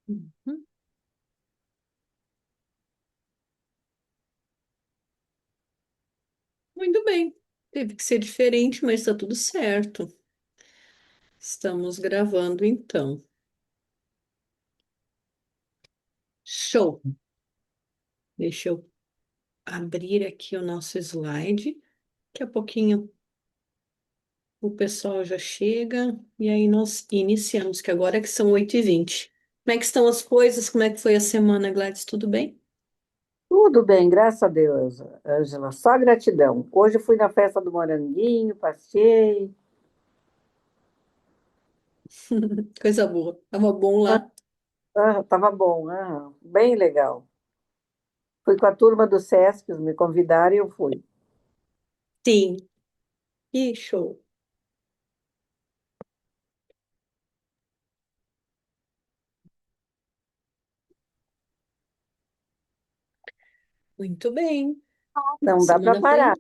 Uhum. Muito bem. Teve que ser diferente, mas está tudo certo. Estamos gravando então. Show. Deixa eu abrir aqui o nosso slide. Daqui a pouquinho o pessoal já chega e aí nós iniciamos, que agora é que são 8h20. Como é que estão as coisas? Como é que foi a semana, Gladys? Tudo bem? Tudo bem, graças a Deus, Ângela. Só gratidão. Hoje eu fui na festa do Moranguinho, passei. Coisa boa. Tava bom lá? Tava bom, bem legal. Fui com a turma do Sesc, eles me convidaram e eu fui. Sim. Que show. Muito bem. Não dá para Semana foi. parar.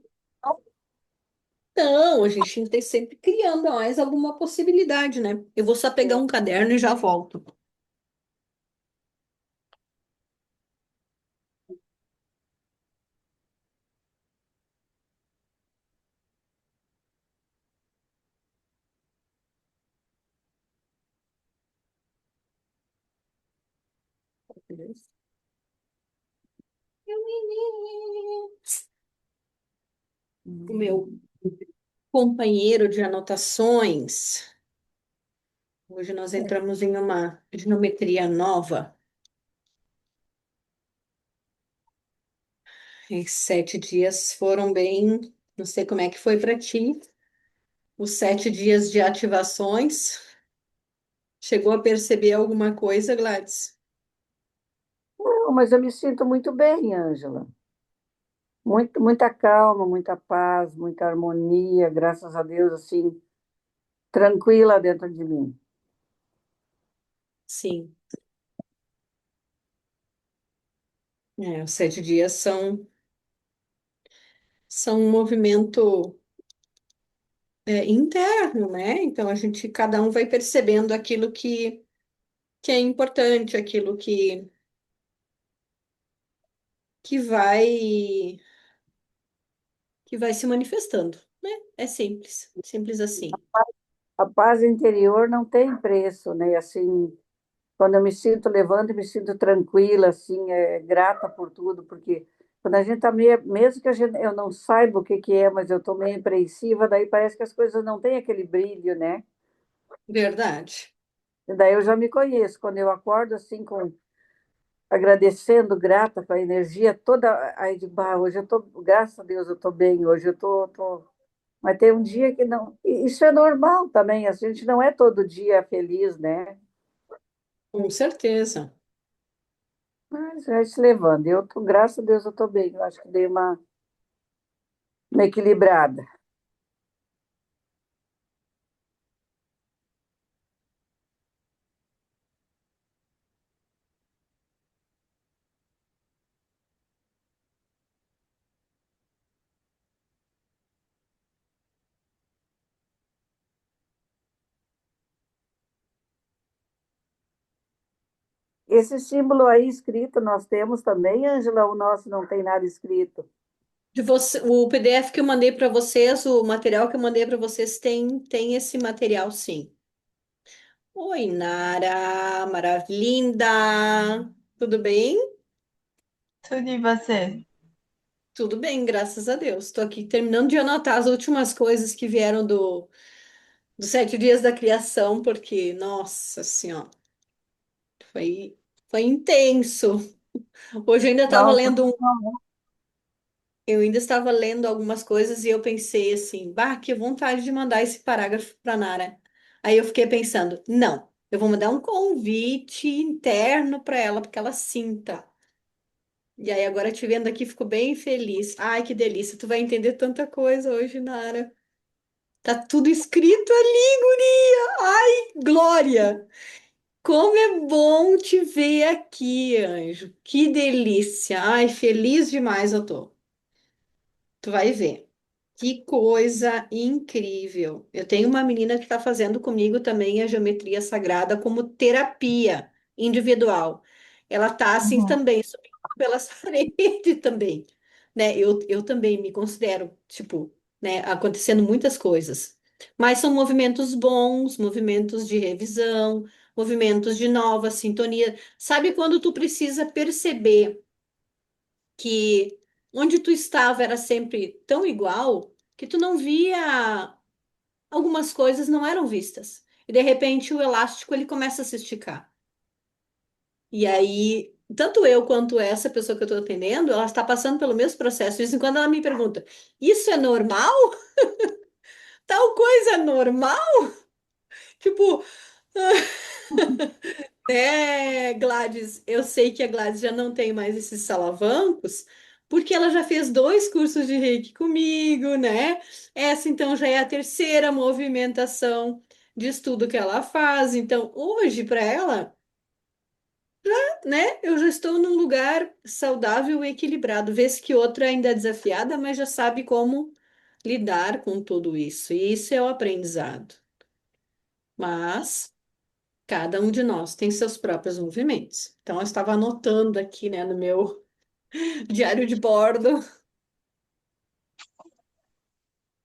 Não, a gente tem que ter sempre criando mais alguma possibilidade, né? Eu vou só pegar um caderno e já volto. O meu companheiro de anotações. Hoje nós entramos em uma geometria nova. E 7 dias foram bem. Não sei como é que foi para ti. Os 7 dias de ativações. Chegou a perceber alguma coisa, Gladys? Não, mas eu me sinto muito bem, Ângela. Muita calma, muita paz, muita harmonia, graças a Deus, assim, tranquila dentro de mim. Sim. Os 7 dias são um movimento interno, né? Então a gente, cada um vai percebendo aquilo que é importante, aquilo que vai se manifestando, né? É simples, simples assim. A paz interior não tem preço, né? Assim, quando eu me sinto levando, eu me sinto tranquila, assim, grata por tudo, porque quando a gente tá meio, mesmo que eu não saiba o que que é, mas eu tô meio apreensiva, daí parece que as coisas não têm aquele brilho, né? Verdade. E daí eu já me conheço, quando eu acordo assim com agradecendo, grata com a energia toda, aí de bah, hoje eu tô, graças a Deus eu tô bem, hoje eu tô. Mas tem um dia que não, e isso é normal também, a gente não é todo dia feliz, né? Com certeza. Mas vai se levando. Eu tô, graças a Deus, eu estou bem. Eu acho que dei uma equilibrada. Esse símbolo aí escrito nós temos também, Ângela, o nosso não tem nada escrito. De você, o PDF que eu mandei para vocês, o material que eu mandei para vocês tem esse material, sim. Oi, Nara, maravilha. Tudo bem? Tudo e você? Tudo bem, graças a Deus. Estou aqui terminando de anotar as últimas coisas que vieram dos 7 dias da criação, porque, nossa Senhora, foi, foi intenso. Hoje eu ainda estava Não, lendo eu ainda estava lendo algumas coisas e eu pensei assim, bah, que vontade de mandar esse parágrafo para Nara. Aí eu fiquei pensando, não, eu vou mandar um convite interno para ela, porque ela sinta. E aí agora te vendo aqui, fico bem feliz. Ai, que delícia, tu vai entender tanta coisa hoje, Nara. Tá tudo escrito ali, guria. Ai, Glória! Como é bom te ver aqui, anjo. Que delícia. Ai, feliz demais eu tô. Tu vai ver. Que coisa incrível. Eu tenho uma menina que está fazendo comigo também a geometria sagrada como terapia. individual. Ela tá assim Uhum. também, subindo pelas paredes também, né? Eu também me considero, tipo, né, acontecendo muitas coisas. Mas são movimentos bons, movimentos de revisão, movimentos de nova sintonia. Sabe quando tu precisa perceber que onde tu estava era sempre tão igual que tu não via algumas coisas não eram vistas. E de repente o elástico ele começa a se esticar. E aí, tanto eu quanto essa pessoa que eu estou atendendo, ela está passando pelo mesmo processo. De vez em quando ela me pergunta: Isso é normal? Tal coisa é normal? Tipo, Gladys, eu sei que a Gladys já não tem mais esses salavancos, porque ela já fez 2 cursos de Reiki comigo, né? Essa então já é a terceira movimentação de estudo que ela faz. Então, hoje, para ela, né, eu já estou num lugar saudável e equilibrado. Vez que outra ainda é desafiada, mas já sabe como lidar com tudo isso. E isso é o aprendizado. Mas. Cada um de nós tem seus próprios movimentos. Então, eu estava anotando aqui, né, no meu diário de bordo,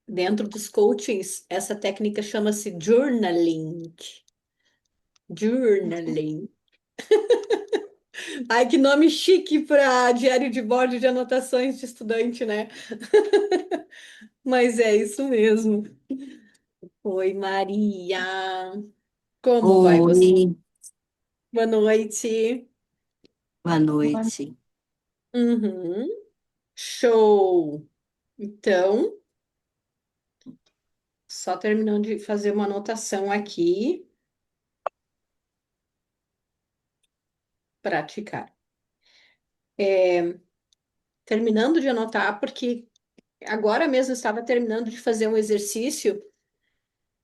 dentro dos coachings, essa técnica chama-se journaling. Journaling. Ai, que nome chique para diário de bordo de anotações de estudante, né? Mas é isso mesmo. Oi, Maria. Como vai você? Oi, Boa noite. boa noite. Uhum. Show. Então, só terminando de fazer uma anotação aqui. Praticar. Terminando de anotar, porque agora mesmo eu estava terminando de fazer um exercício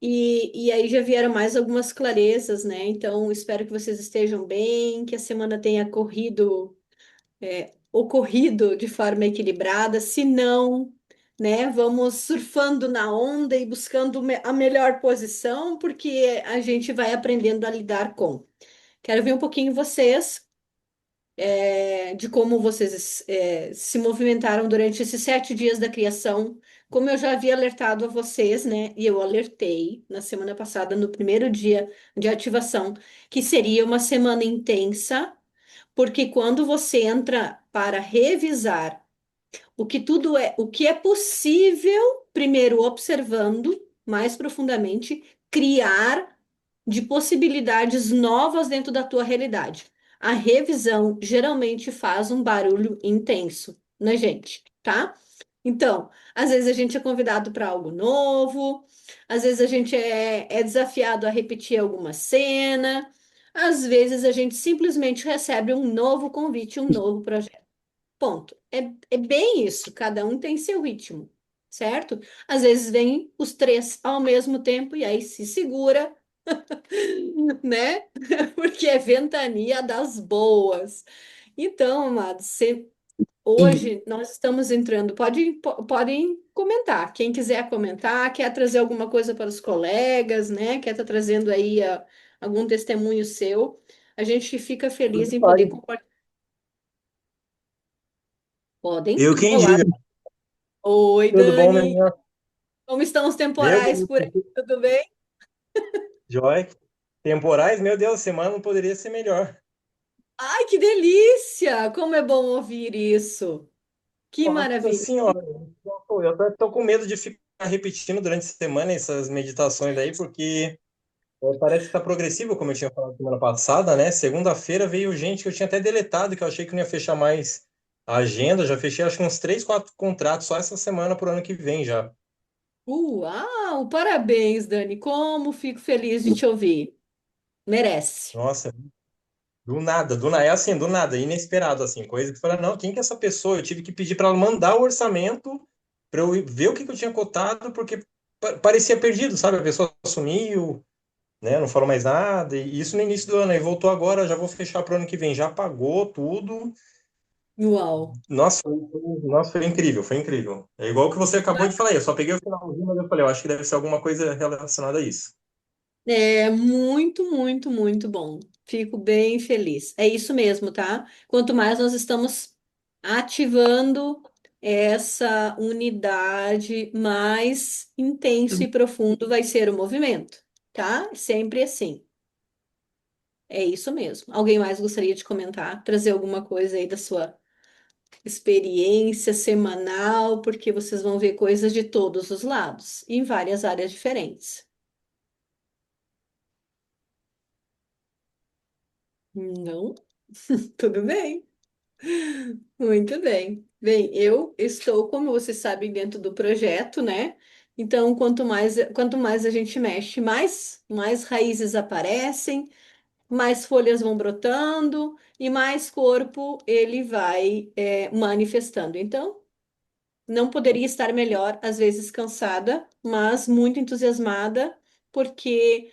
e aí já vieram mais algumas clarezas, né? Então, espero que vocês estejam bem, que a semana tenha ocorrido de forma equilibrada. Se não, né, vamos surfando na onda e buscando a melhor posição, porque a gente vai aprendendo a lidar com. Quero ver um pouquinho vocês de como vocês se movimentaram durante esses 7 dias da criação. Como eu já havia alertado a vocês, né? E eu alertei na semana passada, no primeiro dia de ativação, que seria uma semana intensa, porque quando você entra para revisar o que é possível, primeiro observando mais profundamente, criar de possibilidades novas dentro da tua realidade. A revisão geralmente faz um barulho intenso na gente, tá? Então, às vezes a gente é convidado para algo novo, às vezes a gente é desafiado a repetir alguma cena, às vezes a gente simplesmente recebe um novo convite, um novo projeto. Ponto. É bem isso, cada um tem seu ritmo, certo? Às vezes vem os três ao mesmo tempo e aí se segura, né? Porque é ventania das boas. Então, amados, hoje nós estamos entrando. Podem comentar. Quem quiser comentar, quer trazer alguma coisa para os colegas, né? Quer estar trazendo aí algum testemunho seu. A gente fica feliz em poder Olha, compartilhar. Podem? Eu quem Olá. diga. Oi, Tudo bom, Dani. menina? Como estão os Meu temporais Deus, por aí? Tudo bem? Joy. Temporais, meu Deus, semana não poderia ser melhor. Ai, que delícia! Como é bom ouvir isso. Que Nossa maravilha. senhora, eu até tô com medo de ficar repetindo durante a semana essas meditações aí, porque parece que tá progressivo, como eu tinha falado semana passada, né? Segunda-feira veio gente que eu tinha até deletado, que eu achei que não ia fechar mais a agenda. Já fechei acho que uns 3, 4 contratos só essa semana pro ano que vem já. Uau! Parabéns, Dani. Como fico feliz de te ouvir. Merece. Nossa, do nada, é assim, do nada, inesperado, assim, coisa que fala, não, quem que é essa pessoa? Eu tive que pedir para ela mandar o orçamento para eu ver o que que eu tinha cotado, porque parecia perdido, sabe? A pessoa sumiu, né? Não falou mais nada, e isso no início do ano, aí voltou agora, já vou fechar para o ano que vem, já pagou tudo. Uau! Nossa, foi incrível, foi incrível. É igual o que você acabou de falar, eu só peguei o finalzinho, mas eu falei, eu acho que deve ser alguma coisa relacionada a isso. É muito, muito, muito bom. Fico bem feliz. É isso mesmo, tá? Quanto mais nós estamos ativando essa unidade, mais intenso e profundo vai ser o movimento, tá? Sempre assim. É isso mesmo. Alguém mais gostaria de comentar, trazer alguma coisa aí da sua experiência semanal, porque vocês vão ver coisas de todos os lados, em várias áreas diferentes. Não? Tudo bem. Muito bem. Bem, eu estou, como vocês sabem, dentro do projeto, né? Então, quanto mais a gente mexe, mais raízes aparecem, mais folhas vão brotando e mais corpo ele vai manifestando. Então, não poderia estar melhor, às vezes cansada, mas muito entusiasmada, porque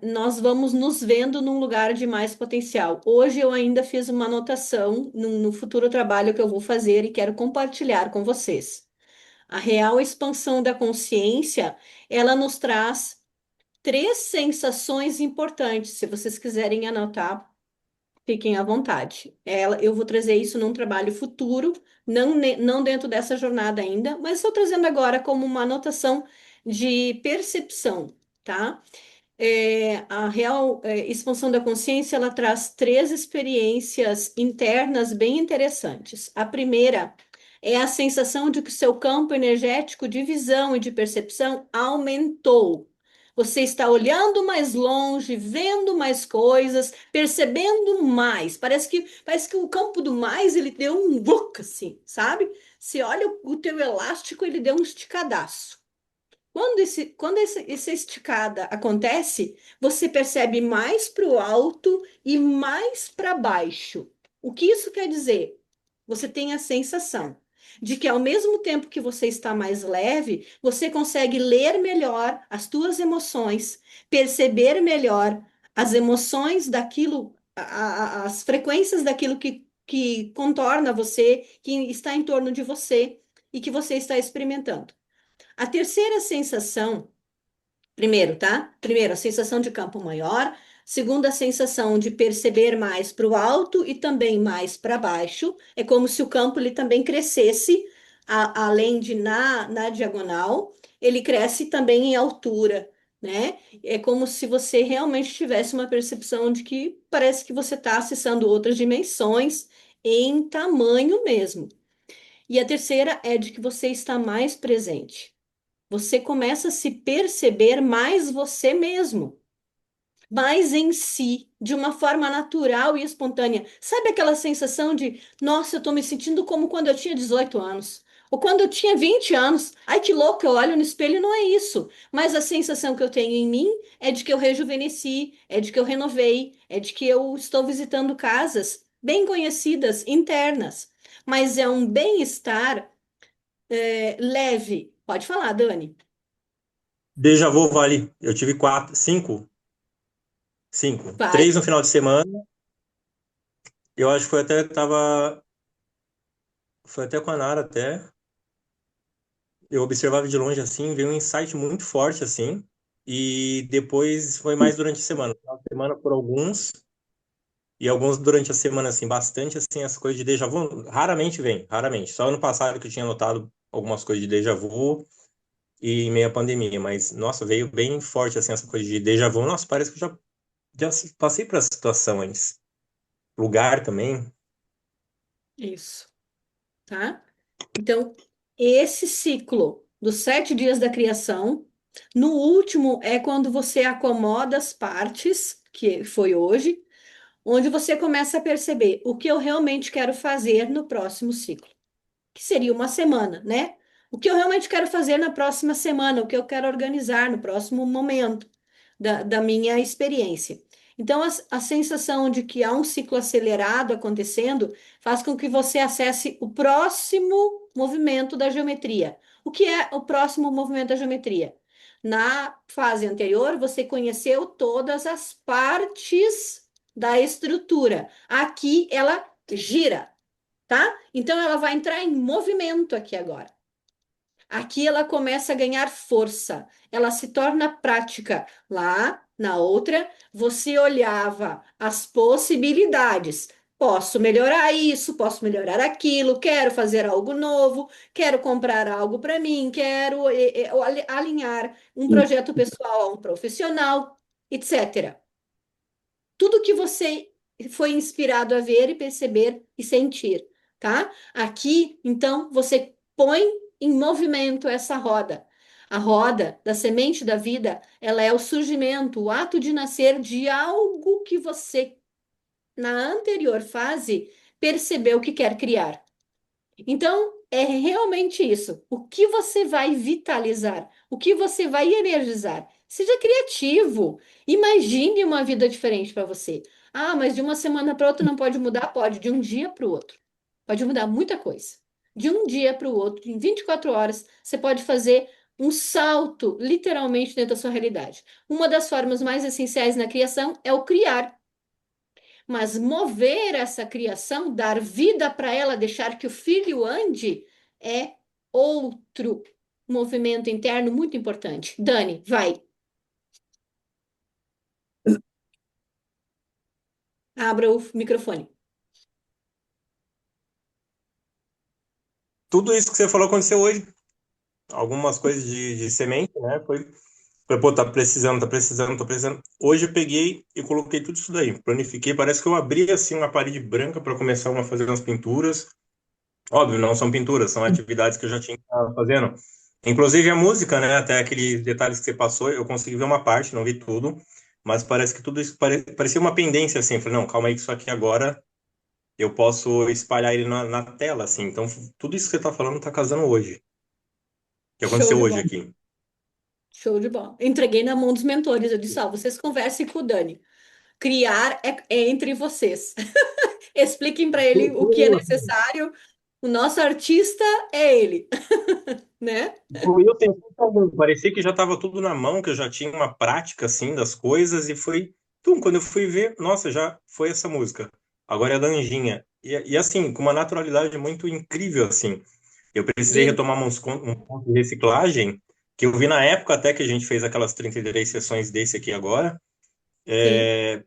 nós vamos nos vendo num lugar de mais potencial. Hoje eu ainda fiz uma anotação no futuro trabalho que eu vou fazer e quero compartilhar com vocês. A real expansão da consciência, ela nos traz três sensações importantes. Se vocês quiserem anotar, fiquem à vontade. Eu vou trazer isso num trabalho futuro, não dentro dessa jornada ainda, mas estou trazendo agora como uma anotação de percepção, tá? A real expansão da consciência, ela traz três experiências internas bem interessantes. A primeira é a sensação de que o seu campo energético de visão e de percepção aumentou. Você está olhando mais longe, vendo mais coisas, percebendo mais. Parece que o campo do mais ele deu um vuc, assim, sabe? Se olha o teu elástico, ele deu um esticadaço. Essa esticada acontece, você percebe mais para o alto e mais para baixo. O que isso quer dizer? Você tem a sensação de que ao mesmo tempo que você está mais leve, você consegue ler melhor as tuas emoções, perceber melhor as emoções daquilo, as frequências daquilo que contorna você, que está em torno de você e que você está experimentando. A terceira sensação, primeiro, tá? Primeiro, a sensação de campo maior. Segundo, a sensação de perceber mais para o alto e também mais para baixo. É como se o campo ele também crescesse, além de na diagonal, ele cresce também em altura, né? É como se você realmente tivesse uma percepção de que parece que você está acessando outras dimensões em tamanho mesmo. E a terceira é de que você está mais presente. Você começa a se perceber mais você mesmo, mais em si, de uma forma natural e espontânea. Sabe aquela sensação de, nossa, eu estou me sentindo como quando eu tinha 18 anos, ou quando eu tinha 20 anos. Ai, que louco, eu olho no espelho e não é isso. Mas a sensação que eu tenho em mim é de que eu rejuvenesci, é de que eu renovei, é de que eu estou visitando casas bem conhecidas, internas. Mas é um bem-estar leve. Pode falar, Dani. Déjà vu vale. Eu tive quatro, cinco, cinco. Vai. Três no final de semana. Eu acho que foi até com a Nara até. Eu observava de longe assim, veio um insight muito forte assim. E depois foi mais durante a semana. Final de semana por alguns e alguns durante a semana assim, bastante assim essa coisa de déjà vu, raramente vem, raramente. Só ano passado que eu tinha notado algumas coisas de déjà vu e em meio à pandemia, mas nossa, veio bem forte assim essa coisa de déjà vu. Nossa, parece que eu já passei por essa situação antes. Lugar também. Isso, tá? Então, esse ciclo dos 7 dias da criação, no último é quando você acomoda as partes, que foi hoje, onde você começa a perceber o que eu realmente quero fazer no próximo ciclo, que seria uma semana, né? O que eu realmente quero fazer na próxima semana, o que eu quero organizar no próximo momento da minha experiência. Então, a sensação de que há um ciclo acelerado acontecendo faz com que você acesse o próximo movimento da geometria. O que é o próximo movimento da geometria? Na fase anterior, você conheceu todas as partes da estrutura. Aqui ela gira, tá? Então ela vai entrar em movimento aqui agora. Aqui ela começa a ganhar força, ela se torna prática. Lá na outra, você olhava as possibilidades. Posso melhorar isso, posso melhorar aquilo, quero fazer algo novo, quero comprar algo para mim, quero alinhar um projeto pessoal a um profissional, etc. Tudo que você foi inspirado a ver e perceber e sentir, tá? Aqui, então, você põe em movimento essa roda. A roda da semente da vida, ela é o surgimento, o ato de nascer de algo que você, na anterior fase, percebeu que quer criar. Então, é realmente isso. O que você vai vitalizar? O que você vai energizar? Seja criativo. Imagine uma vida diferente para você. Ah, mas de uma semana para outra não pode mudar? Pode, de um dia para o outro. Pode mudar muita coisa. De um dia para o outro, em 24 horas, você pode fazer um salto, literalmente, dentro da sua realidade. Uma das formas mais essenciais na criação é o criar. Mas mover essa criação, dar vida para ela, deixar que o filho ande, é outro movimento interno muito importante. Dani, vai. Abra o microfone. Tudo isso que você falou aconteceu hoje. Algumas coisas de semente, né? Falei, pô, tá precisando, tá precisando, tá precisando. Hoje eu peguei e coloquei tudo isso daí. Planifiquei, parece que eu abri assim uma parede branca para começar a fazer umas pinturas. Óbvio, não são pinturas, são atividades que eu já tinha que estar fazendo. Inclusive a música, né? Até aqueles detalhes que você passou, eu consegui ver uma parte, não vi tudo, mas parece que tudo isso parecia uma pendência assim. Falei, não, calma aí, que isso aqui agora eu posso espalhar ele na tela, assim. Então, tudo isso que você tá falando tá casando hoje, que Show aconteceu de hoje bola. aqui. Show de bola. Entreguei na mão dos mentores. Eu disse, ó, vocês conversem com o Dani. Criar é entre vocês. Expliquem para ele o que é necessário. O nosso artista é ele, né? Eu tentei fazer, parecia que já estava tudo na mão, que eu já tinha uma prática assim das coisas e foi, quando eu fui ver, nossa, já foi essa música. Agora é a Lanjinha. E assim, com uma naturalidade muito incrível assim. Eu precisei Sim, retomar um ponto de reciclagem que eu vi na época até que a gente fez aquelas 33 sessões desse aqui agora. sim,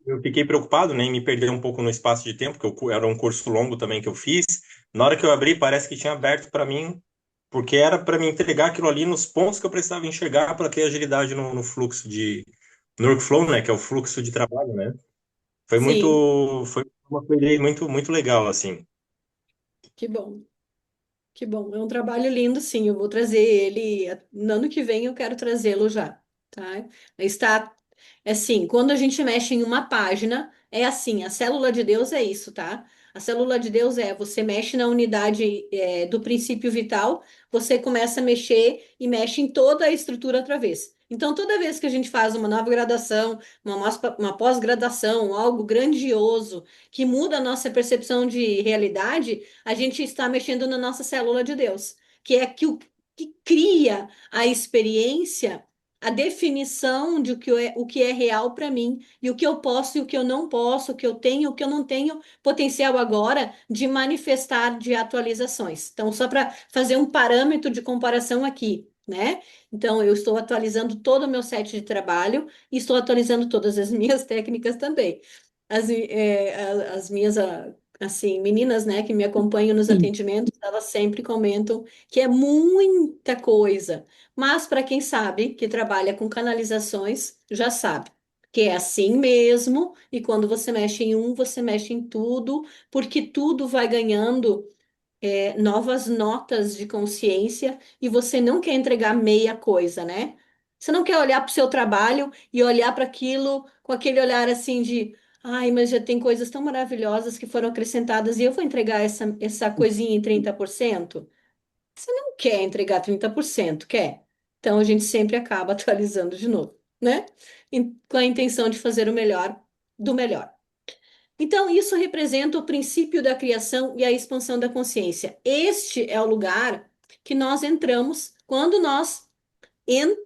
Eu fiquei preocupado, né, em me perder um pouco no espaço de tempo, porque era um curso longo também que eu fiz. Na hora que eu abri, parece que tinha aberto para mim, porque era para me entregar aquilo ali nos pontos que eu precisava enxergar para ter agilidade no fluxo no workflow, né, que é o fluxo de trabalho, né? sim. Foi uma coisa muito, muito legal, assim. Que bom. Que bom, é um trabalho lindo, sim. Eu vou trazer ele no ano que vem. Eu quero trazê-lo já, tá? Está assim, quando a gente mexe em uma página, é assim. A célula de Deus é isso, tá? A célula de Deus é você mexe na unidade do princípio vital, você começa a mexer e mexe em toda a estrutura outra vez. Então, toda vez que a gente faz uma nova graduação, uma pós-graduação, algo grandioso que muda a nossa percepção de realidade, a gente está mexendo na nossa célula de Deus, que é que cria a experiência, a definição de o que é real para mim, e o que eu posso e o que eu não posso, o que eu tenho e o que eu não tenho potencial agora de manifestar de atualizações. Então, só para fazer um parâmetro de comparação aqui, né? Então, eu estou atualizando todo o meu set de trabalho e estou atualizando todas as minhas técnicas também. As minhas assim, meninas, né, que me acompanham nos atendimentos, elas sempre comentam que é muita coisa. Mas para quem sabe, que trabalha com canalizações, já sabe que é assim mesmo, e quando você mexe em um, você mexe em tudo, porque tudo vai ganhando novas notas de consciência e você não quer entregar meia coisa, né? Você não quer olhar para o seu trabalho e olhar para aquilo com aquele olhar assim de, ai, mas já tem coisas tão maravilhosas que foram acrescentadas e eu vou entregar essa coisinha em 30%. Você não quer entregar 30%, quer? Então a gente sempre acaba atualizando de novo, né? Com a intenção de fazer o melhor do melhor. Então, isso representa o princípio da criação e a expansão da consciência. Este é o lugar que nós entramos quando nós en-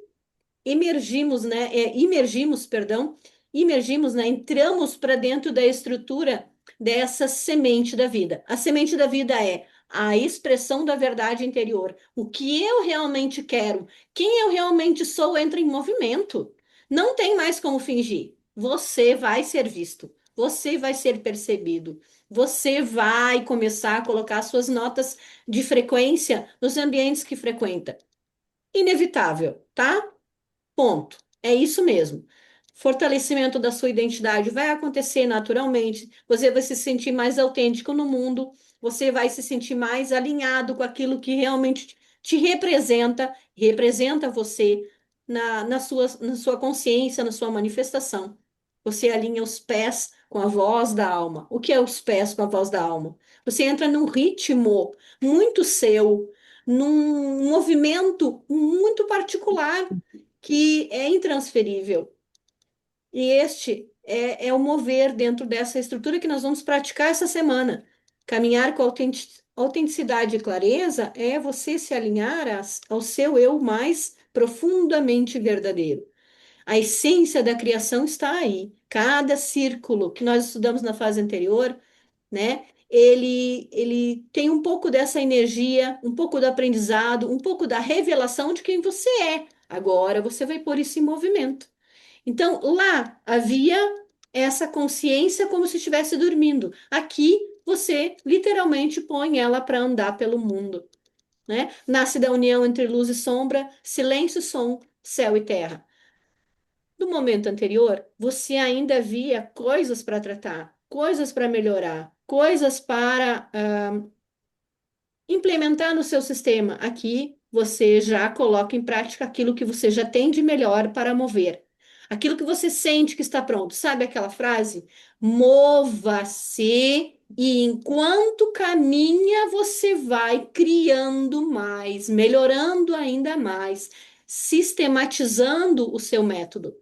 emergimos, né? Imergimos, né? Entramos para dentro da estrutura dessa semente da vida. A semente da vida é a expressão da verdade interior. O que eu realmente quero, quem eu realmente sou, entra em movimento. Não tem mais como fingir. Você vai ser visto, você vai ser percebido, você vai começar a colocar suas notas de frequência nos ambientes que frequenta. Inevitável, tá? Ponto. É isso mesmo. Fortalecimento da sua identidade vai acontecer naturalmente. Você vai se sentir mais autêntico no mundo. Você vai se sentir mais alinhado com aquilo que realmente te representa, representa você na sua consciência, na sua manifestação. Você alinha os pés com a voz da alma. O que é os pés com a voz da alma? Você entra num ritmo muito seu, num movimento muito particular que é intransferível. E este é o mover dentro dessa estrutura que nós vamos praticar essa semana. Caminhar com autenticidade e clareza é você se alinhar ao seu eu mais profundamente verdadeiro. A essência da criação está aí. Cada círculo que nós estudamos na fase anterior, né? Ele tem um pouco dessa energia, um pouco do aprendizado, um pouco da revelação de quem você é. Agora você vai pôr isso em movimento. Então, lá havia essa consciência como se estivesse dormindo. Aqui você literalmente põe ela para andar pelo mundo, né? Nasce da união entre luz e sombra, silêncio e som, céu e terra. No momento anterior, você ainda via coisas para tratar, coisas para melhorar, coisas para implementar no seu sistema. Aqui você já coloca em prática aquilo que você já tem de melhor para mover. Aquilo que você sente que está pronto. Sabe aquela frase? Mova-se e enquanto caminha, você vai criando mais, melhorando ainda mais, sistematizando o seu método.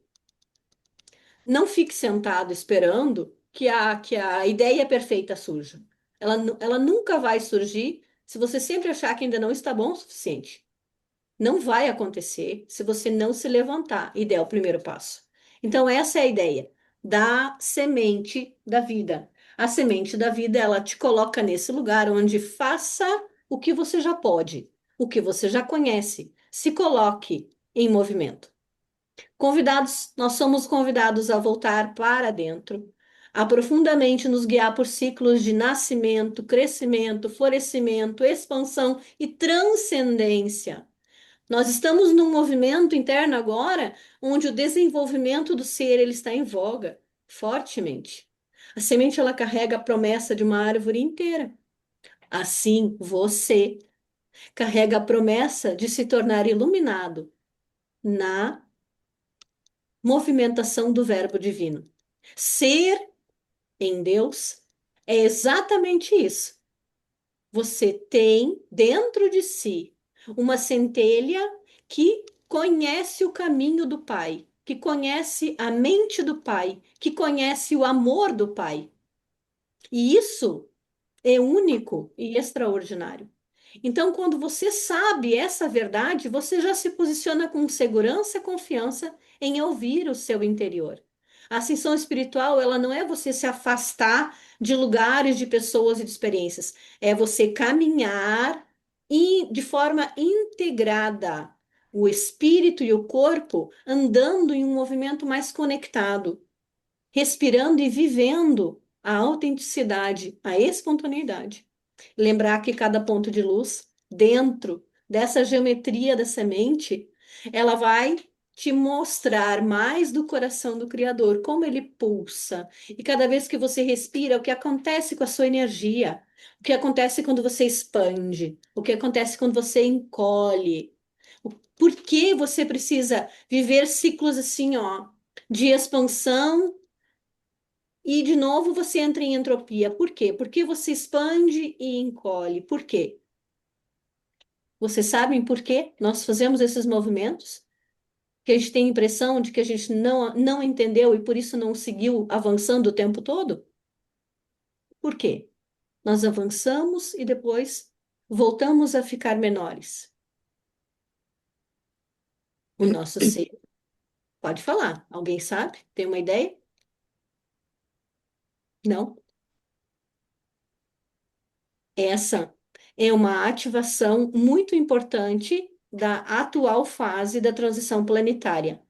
Não fique sentado esperando que a ideia perfeita surja. Ela nunca vai surgir se você sempre achar que ainda não está bom o suficiente. Não vai acontecer se você não se levantar e der o primeiro passo. Então, essa é a ideia da semente da vida. A semente da vida, ela te coloca nesse lugar onde faça o que você já pode, o que você já conhece. Se coloque em movimento. Convidados, nós somos convidados a voltar para dentro, a profundamente nos guiar por ciclos de nascimento, crescimento, florescimento, expansão e transcendência. Nós estamos num movimento interno agora onde o desenvolvimento do ser ele está em voga fortemente. A semente ela carrega a promessa de uma árvore inteira. Assim, você carrega a promessa de se tornar iluminado na movimentação do Verbo Divino. Ser em Deus é exatamente isso. Você tem dentro de si uma centelha que conhece o caminho do Pai, que conhece a mente do Pai, que conhece o amor do Pai. E isso é único e extraordinário. Então, quando você sabe essa verdade, você já se posiciona com segurança e confiança em ouvir o seu interior. A ascensão espiritual, ela não é você se afastar de lugares, de pessoas e de experiências. É você caminhar de forma integrada, o espírito e o corpo andando em um movimento mais conectado, respirando e vivendo a autenticidade, a espontaneidade. Lembrar que cada ponto de luz, dentro dessa geometria da semente, ela vai te mostrar mais do coração do Criador, como ele pulsa. E cada vez que você respira, o que acontece com a sua energia, o que acontece quando você expande, o que acontece quando você encolhe. Por que você precisa viver ciclos assim, ó, de expansão e de novo você entra em entropia. Por quê? Porque você expande e encolhe. Por quê? Vocês sabem por que nós fazemos esses movimentos? Que a gente tem a impressão de que a gente não entendeu e por isso não seguiu avançando o tempo todo? Por quê? Nós avançamos e depois voltamos a ficar menores. O nosso ser. Pode falar. Alguém sabe? Tem uma ideia? Não? Essa é uma ativação muito importante da atual fase da transição planetária.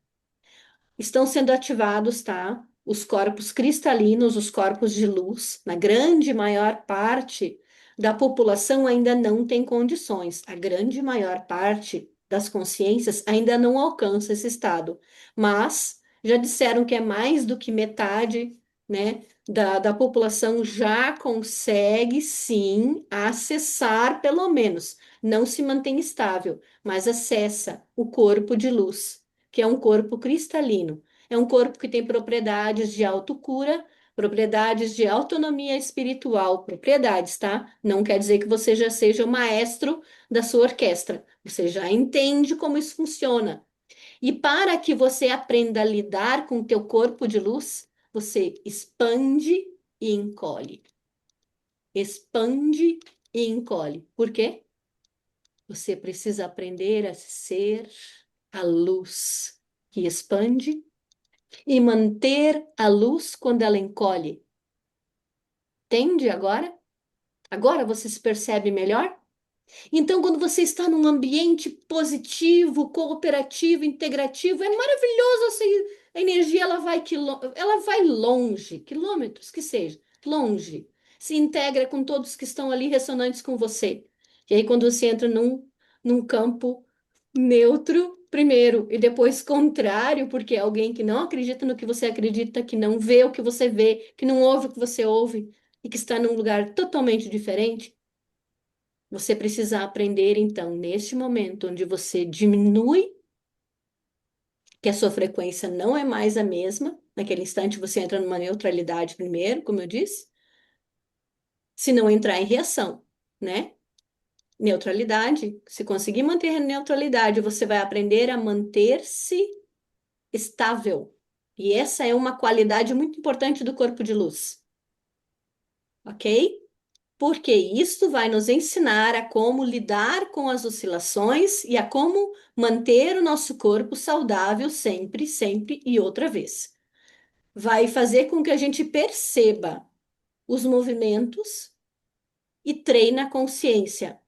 Estão sendo ativados, tá? Os corpos cristalinos, os corpos de luz, na grande maior parte da população ainda não tem condições. A grande maior parte das consciências ainda não alcança esse estado. Mas já disseram que é mais do que metade, né, da população já consegue sim acessar, pelo menos, não se mantém estável, mas acessa o corpo de luz, que é um corpo cristalino. É um corpo que tem propriedades de autocura, propriedades de autonomia espiritual, propriedades, tá? Não quer dizer que você já seja o maestro da sua orquestra. Você já entende como isso funciona. E para que você aprenda a lidar com o teu corpo de luz, você expande e encolhe. Expande e encolhe. Por quê? Você precisa aprender a ser a luz que expande e manter a luz quando ela encolhe. Entende agora? Agora você se percebe melhor? Então, quando você está num ambiente positivo, cooperativo, integrativo, é maravilhoso. A energia ela vai longe, quilômetros que seja, longe. Se integra com todos que estão ali ressonantes com você. E aí, quando você entra num campo neutro, primeiro, e depois contrário, porque é alguém que não acredita no que você acredita, que não vê o que você vê, que não ouve o que você ouve, e que está num lugar totalmente diferente. Você precisa aprender, então, neste momento onde você diminui, que a sua frequência não é mais a mesma, naquele instante você entra numa neutralidade primeiro, como eu disse, se não entrar em reação, né? Neutralidade, se conseguir manter a neutralidade, você vai aprender a manter-se estável. E essa é uma qualidade muito importante do corpo de luz, ok? Porque isto vai nos ensinar a como lidar com as oscilações e a como manter o nosso corpo saudável sempre, sempre e outra vez. Vai fazer com que a gente perceba os movimentos e treine a consciência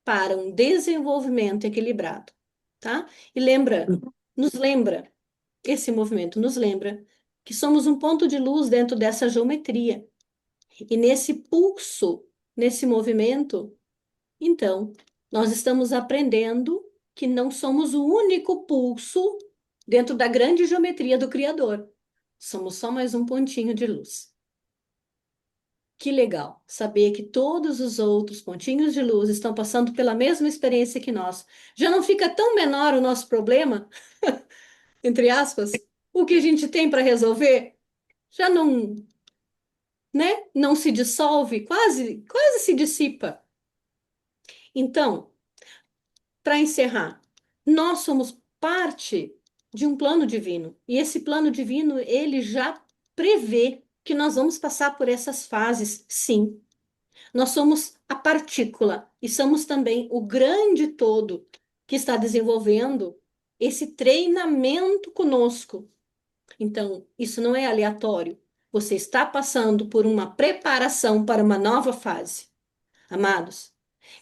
para um desenvolvimento equilibrado, tá? E esse movimento nos lembra que somos um ponto de luz dentro dessa geometria. E nesse pulso, nesse movimento, então, nós estamos aprendendo que não somos o único pulso dentro da grande geometria do Criador. Somos só mais um pontinho de luz. Que legal saber que todos os outros pontinhos de luz estão passando pela mesma experiência que nós. Já não fica tão menor o nosso problema, entre aspas, o que a gente tem para resolver já não, né? Não se dissolve, quase se dissipa. Então, para encerrar, nós somos parte de um plano divino. E esse plano divino, ele já prevê que nós vamos passar por essas fases, sim. Nós somos a partícula e somos também o grande todo que está desenvolvendo esse treinamento conosco. Então, isso não é aleatório. Você está passando por uma preparação para uma nova fase. Amados,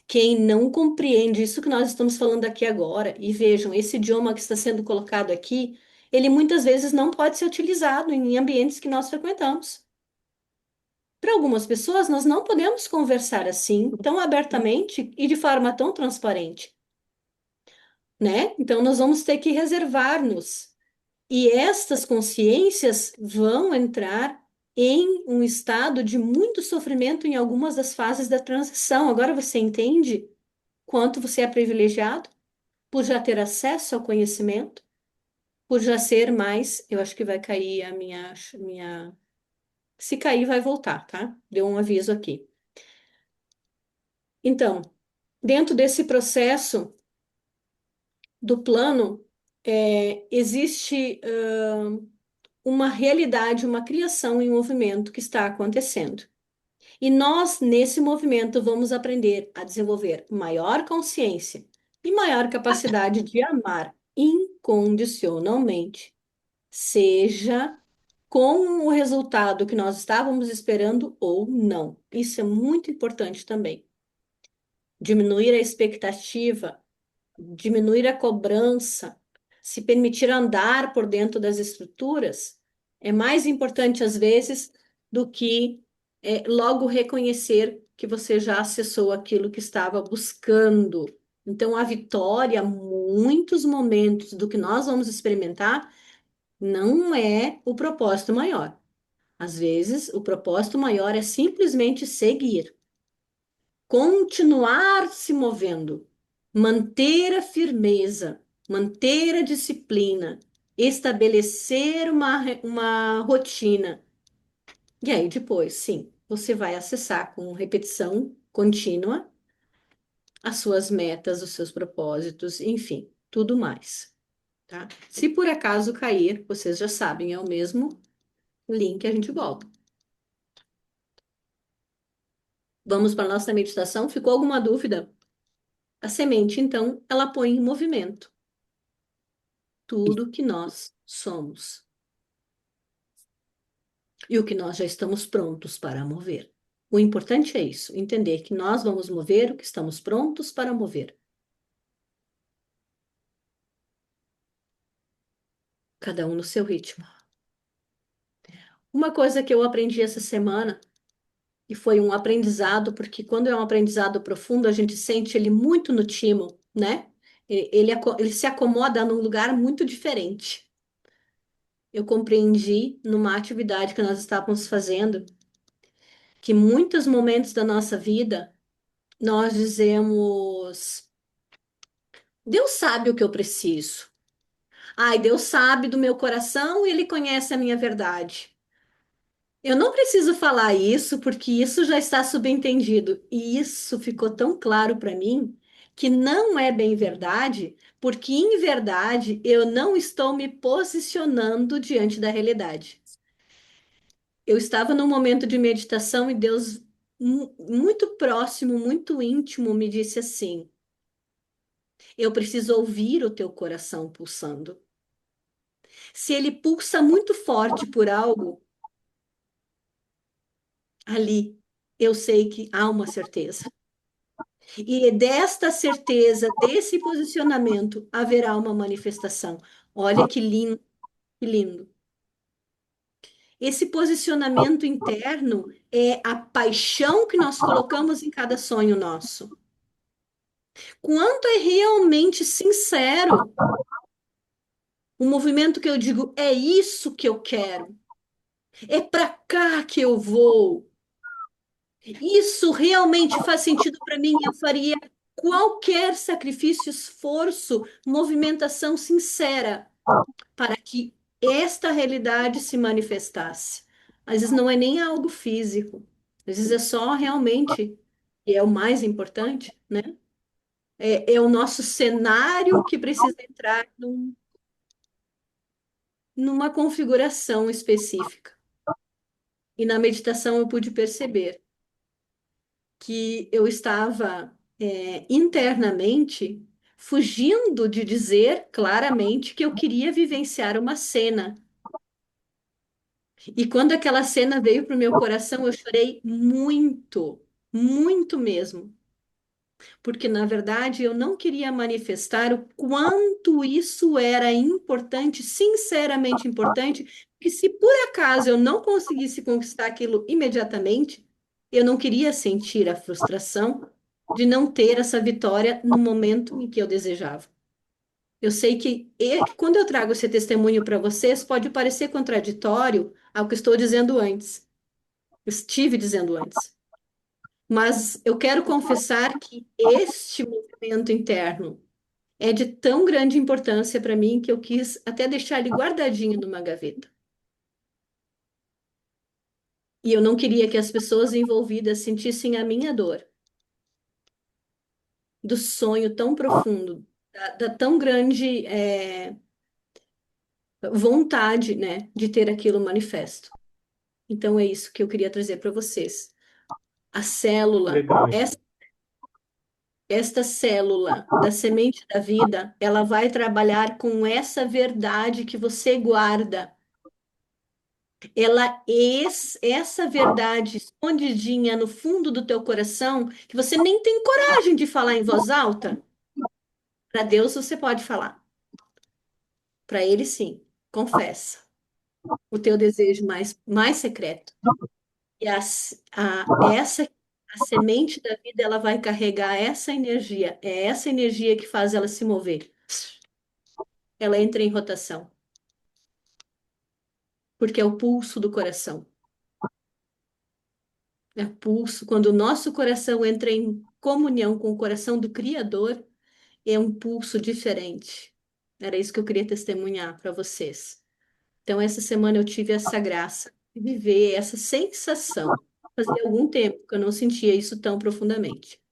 quem não compreende isso que nós estamos falando aqui agora, e vejam, esse idioma que está sendo colocado aqui, ele muitas vezes não pode ser utilizado em ambientes que nós frequentamos. Para algumas pessoas, nós não podemos conversar assim, tão abertamente e de forma tão transparente, né? Então, nós vamos ter que reservar-nos. E estas consciências vão entrar em um estado de muito sofrimento em algumas das fases da transição. Agora você entende quanto você é privilegiado por já ter acesso ao conhecimento, por já ser mais. Eu acho que vai cair a minha. Se cair, vai voltar, tá? Deu um aviso aqui. Então, dentro desse processo do plano, existe uma realidade, uma criação em movimento que está acontecendo. E nós, nesse movimento, vamos aprender a desenvolver maior consciência e maior capacidade de amar incondicionalmente, seja com o resultado que nós estávamos esperando ou não. Isso é muito importante também. diminuir a expectativa, diminuir a cobrança, se permitir andar por dentro das estruturas, é mais importante às vezes do que logo reconhecer que você já acessou aquilo que estava buscando. Então, a vitória, muitos momentos do que nós vamos experimentar, não é o propósito maior. Às vezes, o propósito maior é simplesmente seguir, continuar se movendo, manter a firmeza, manter a disciplina, estabelecer uma rotina. E aí, depois, sim, você vai acessar com repetição contínua as suas metas, os seus propósitos, enfim, tudo mais, tá? Se por acaso cair, vocês já sabem, é o mesmo link, a gente volta. Vamos para a nossa meditação. Ficou alguma dúvida? A semente, então, ela põe em movimento tudo que nós somos e o que nós já estamos prontos para mover. O importante é isso, entender que nós vamos mover o que estamos prontos para mover. Cada um no seu ritmo. Uma coisa que eu aprendi essa semana, e foi um aprendizado, porque quando é um aprendizado profundo, a gente sente ele muito no timo, né? Ele se acomoda num lugar muito diferente. Eu compreendi numa atividade que nós estávamos fazendo que muitos momentos da nossa vida nós dizemos: Deus sabe o que eu preciso. Ai, Deus sabe do meu coração e Ele conhece a minha verdade. Eu não preciso falar isso porque isso já está subentendido. E isso ficou tão claro para mim que não é bem verdade, porque em verdade eu não estou me posicionando diante da realidade. Eu estava num momento de meditação e Deus, muito próximo, muito íntimo, me disse assim: Eu preciso ouvir o teu coração pulsando. Se ele pulsa muito forte por algo, ali eu sei que há uma certeza. E desta certeza, desse posicionamento, haverá uma manifestação. Olha que lindo, que lindo. Esse posicionamento interno é a paixão que nós colocamos em cada sonho nosso. Quanto é realmente sincero o movimento que eu digo, é isso que eu quero, é para cá que eu vou. Isso realmente faz sentido para mim. Eu faria qualquer sacrifício, esforço, movimentação sincera para que esta realidade se manifestasse. Às vezes não é nem algo físico, às vezes é só realmente, e é o mais importante, né? É o nosso cenário que precisa entrar numa configuração específica. E na meditação eu pude perceber que eu estava internamente fugindo de dizer claramente que eu queria vivenciar uma cena. E quando aquela cena veio para o meu coração, eu chorei muito, muito mesmo. Porque, na verdade, eu não queria manifestar o quanto isso era importante, sinceramente importante, que se por acaso eu não conseguisse conquistar aquilo imediatamente, eu não queria sentir a frustração de não ter essa vitória no momento em que eu desejava. Eu sei que quando eu trago esse testemunho para vocês, pode parecer contraditório ao que estou dizendo antes, estive dizendo antes. Mas eu quero confessar que este movimento interno é de tão grande importância para mim que eu quis até deixar ele guardadinho numa gaveta. E eu não queria que as pessoas envolvidas sentissem a minha dor, do sonho tão profundo, da tão grande vontade, né, de ter aquilo manifesto. Então é isso que eu queria trazer para vocês. A célula, Legal. esta célula da semente da vida, ela vai trabalhar com essa verdade que você guarda. Essa verdade escondidinha no fundo do teu coração, que você nem tem coragem de falar em voz alta, para Deus você pode falar. Para Ele, sim. Confessa o teu desejo mais secreto. E a semente da vida, ela vai carregar essa energia. É essa energia que faz ela se mover. Ela entra em rotação. Porque é o pulso do coração. É o pulso. Quando o nosso coração entra em comunhão com o coração do Criador, é um pulso diferente. Era isso que eu queria testemunhar para vocês. Então, essa semana eu tive essa graça de viver essa sensação. Fazia algum tempo que eu não sentia isso tão profundamente.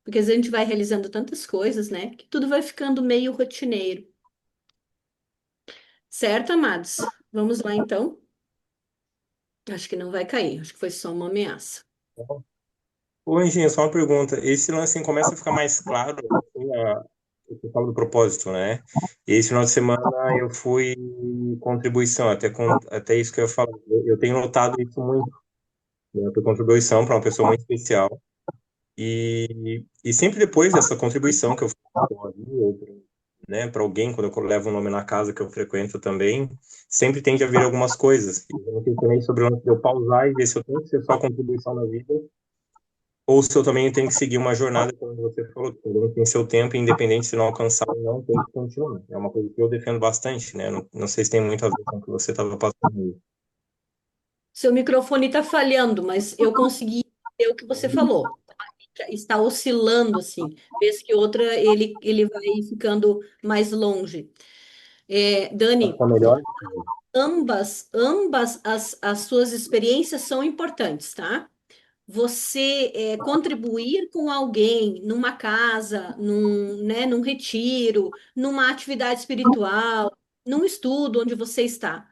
Porque às vezes a gente vai realizando tantas coisas, né? Que tudo vai ficando meio rotineiro. Certo, amados? Vamos lá, então. Acho que não vai cair. Acho que foi só uma ameaça. Ô, Engenho, só uma pergunta. Esse lance assim, começa a ficar mais claro, assim, você fala do propósito, né? Esse final de semana eu fui contribuição, até isso que eu falo. Eu tenho notado isso muito, né? Eu fui contribuição para uma pessoa muito especial. E sempre depois dessa contribuição que eu faço, né, para alguém, quando eu levo um nome na casa que eu frequento também, sempre tende a vir algumas coisas. E eu não tenho também sobre o lance de eu pausar e ver se eu tenho que ser só contribuição na vida, ou se eu também tenho que seguir uma jornada, como você falou, que cada um tem seu tempo, independente se não alcançar ou não, tem que continuar. É uma coisa que eu defendo bastante, né? Não sei se tem muito a ver com o que você estava passando aí. Seu microfone está falhando, mas eu consegui entender o que você falou. Está oscilando assim. Vez que outra, ele vai ficando mais longe. Dani, Tá melhor? ambas as suas experiências são importantes, tá? Você contribuir com alguém numa casa, num retiro, numa atividade espiritual, num estudo onde você está.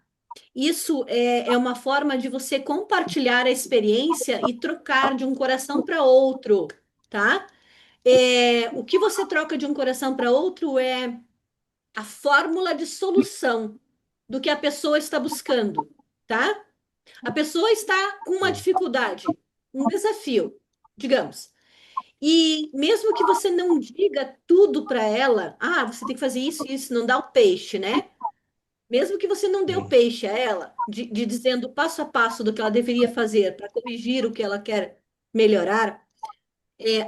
Isso é uma forma de você compartilhar a experiência e trocar de um coração para outro, tá? O que você troca de um coração para outro é a fórmula de solução do que a pessoa está buscando, tá? A pessoa está com uma dificuldade, um desafio, digamos. E mesmo que você não diga tudo para ela, você tem que fazer isso, isso, não dá o peixe, né? Mesmo que você não dê o Sim. peixe a ela, de dizendo passo a passo do que ela deveria fazer para corrigir o que ela quer melhorar,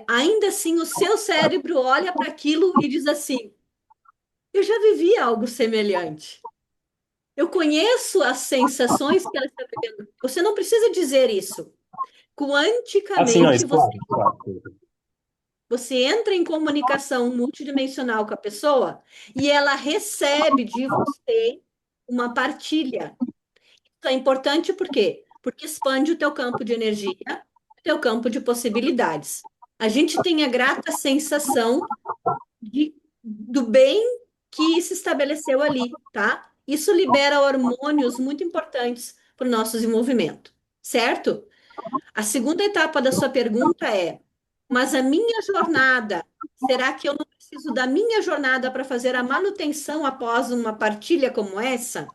ainda assim o seu cérebro olha para aquilo e diz assim: eu já vivi algo semelhante. Eu conheço as sensações que ela está vivendo. Você não precisa dizer isso. Assim, não, Quanticamente, isso claro, claro. você entra em comunicação multidimensional com a pessoa e ela recebe de você uma partilha. Isso é importante por quê? Porque expande o teu campo de energia, o teu campo de possibilidades. A gente tem a grata sensação do bem que se estabeleceu ali, tá? Isso libera hormônios muito importantes para o nosso desenvolvimento, certo? A segunda etapa da sua pergunta é: mas a minha jornada, será que eu não preciso da minha jornada para fazer a manutenção após uma partilha como essa?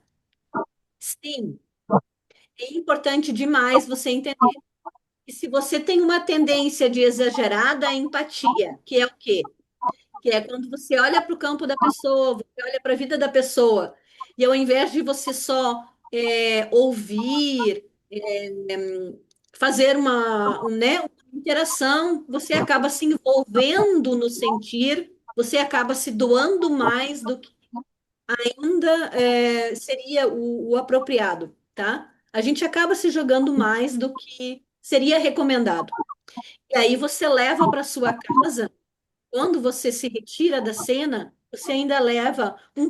Sim, é importante demais você entender. E se você tem uma tendência de exagerada empatia, que é o quê? Que é quando você olha para o campo da pessoa, você olha para a vida da pessoa, e ao invés de você só ouvir, fazer uma interação, você acaba se envolvendo no sentir, você acaba se doando mais do que ainda seria o apropriado, tá? A gente acaba se jogando mais do que seria recomendado. E aí você leva para sua casa, quando você se retira da cena, você ainda leva um